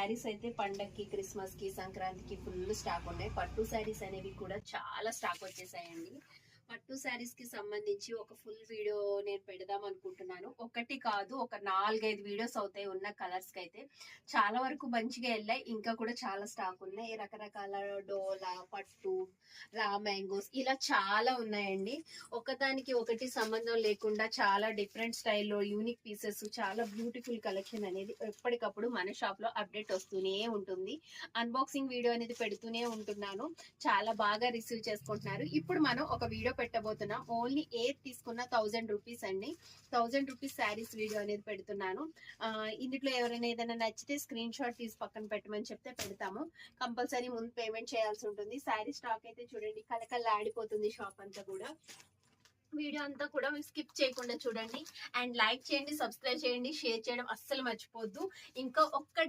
శారీస్ అయితే పండక్కి, క్రిస్మస్ కి, సంక్రాంతికి ఫుల్ స్టాక్ ఉన్నాయి. పట్టు శారీస్ అనేవి కూడా చాలా స్టాక్ వచ్చేసాయండి. పట్టు శారీస్ కి సంబంధించి ఒక ఫుల్ వీడియో నేను పెడదాం అనుకుంటున్నాను. ఒకటి కాదు, ఒక 4-5 వీడియోస్ అవుతాయి. ఉన్న కలర్స్ కి అయితే చాలా వరకు మంచిగా వెళ్ళాయి. ఇంకా కూడా చాలా స్టాక్ ఉన్నాయి. రకరకాల డోలా, పట్టు, రా మ్యాంగోస్ ఇలా చాలా ఉన్నాయండి. ఒకదానికి ఒకటి సంబంధం లేకుండా చాలా డిఫరెంట్ స్టైల్లో యూనిక్ పీసెస్, చాలా బ్యూటిఫుల్ కలెక్షన్ అనేది ఎప్పటికప్పుడు మన షాప్ లో అప్డేట్ వస్తూనే ఉంటుంది. అన్బాక్సింగ్ వీడియో అనేది పెడుతూనే ఉంటున్నాను. చాలా బాగా రిసీవ్ చేసుకుంటున్నారు. ఇప్పుడు మనం ఒక వీడియో పెట్టబోతున్నాం. ఓన్లీ ఏది తీసుకున్న 1000 రూపీస్ అండి. 1000 రూపీస్ శారీస్ వీడియో అనేది పెడుతున్నాను. ఇందులో ఎవరైనా ఏదైనా నచ్చితే స్క్రీన్ షాట్ తీసి పక్కన పెట్టమని చెప్తే పెడతాము. కంపల్సరీ ముందు పేమెంట్ చేయాల్సి ఉంటుంది. శారీ స్టాక్ అయితే చూడండి, కలకల్లా ఆడిపోతుంది షాప్ అంతా కూడా. వీడియో అంతా కూడా మీరు స్కిప్ చేయకుండా చూడండి. అండ్ లైక్ చేయండి, సబ్స్క్రైబ్ చేయండి, షేర్ చేయడం అస్సలు మర్చిపోద్దు. ఇంకా ఒక్క